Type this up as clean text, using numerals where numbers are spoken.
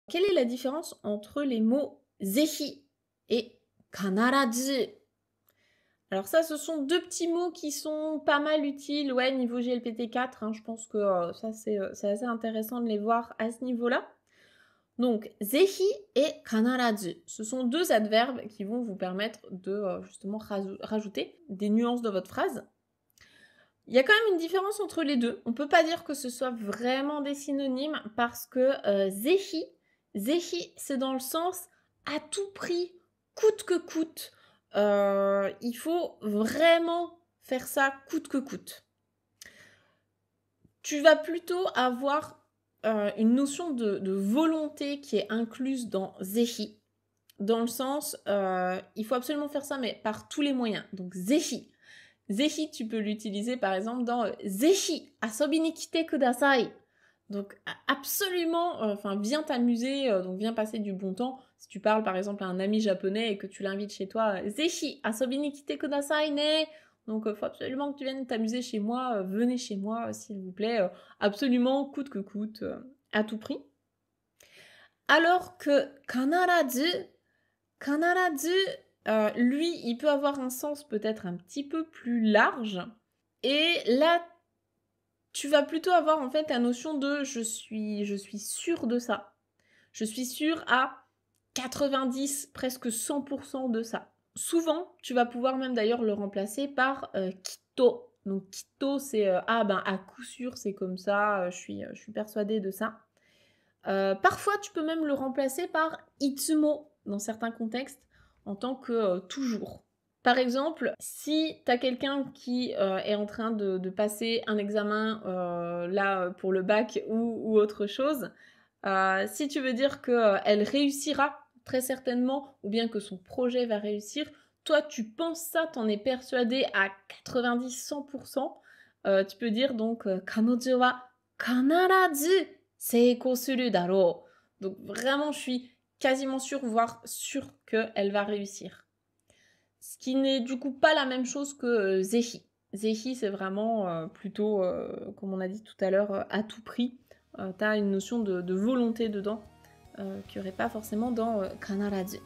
Quelle est la différence entre les mots zehi et kanarazu? Alors ça, ce sont 2 petits mots qui sont pas mal utiles, ouais, niveau GLPT4, hein. Je pense que, ça c'est assez intéressant de les voir à ce niveau-là. Donc zehi et kanarazu, ce sont 2 adverbes qui vont vous permettre de, justement rajouter des nuances dans votre phrase. Il y a quand même une différence entre les 2. On peut pas dire que ce soit vraiment des synonymes parce que, zehi, c'est dans le sens à tout prix, coûte que coûte. Il faut vraiment faire ça coûte que coûte. Tu vas plutôt avoir, une notion de volonté qui est incluse dans zehi, dans le sens, il faut absolument faire ça, mais par tous les moyens. Donc zehi. Zehi, tu peux l'utiliser par exemple dans Zehi, asobi ni kite kudasai. Donc absolument, enfin viens t'amuser, donc viens passer du bon temps. Si tu parles par exemple à un ami japonais et que tu l'invites chez toi, Zehi, asobi ni kite kudasai ne. Donc faut absolument que tu viennes t'amuser chez moi, venez chez moi s'il vous plaît, absolument coûte que coûte, à tout prix. Alors que kanarazu, lui, il peut avoir un sens peut-être un petit peu plus large. Et là, tu vas plutôt avoir en fait la notion de je suis sûre de ça. Je suis sûre à 90, presque 100% de ça. Souvent, tu vas pouvoir même d'ailleurs le remplacer par kitto. Donc kitto, c'est ah ben à coup sûr c'est comme ça, je suis persuadée de ça. Parfois, tu peux même le remplacer par itsumo dans certains contextes en tant que toujours. Par exemple, si tu as quelqu'un qui est en train de passer un examen là pour le bac ou autre chose, si tu veux dire qu'elle réussira très certainement ou bien que son projet va réussir, toi tu penses ça, t'en es persuadé à 90-100%, tu peux dire donc kanojo wa kanarazu seiko suru daro. Donc vraiment, je suis quasiment sûre, voire sûre qu'elle va réussir. Ce qui n'est du coup pas la même chose que zehi. Zehi, c'est vraiment plutôt, comme on a dit tout à l'heure, à tout prix. Tu as une notion de volonté dedans qu'il n'y aurait pas forcément dans kanarazu.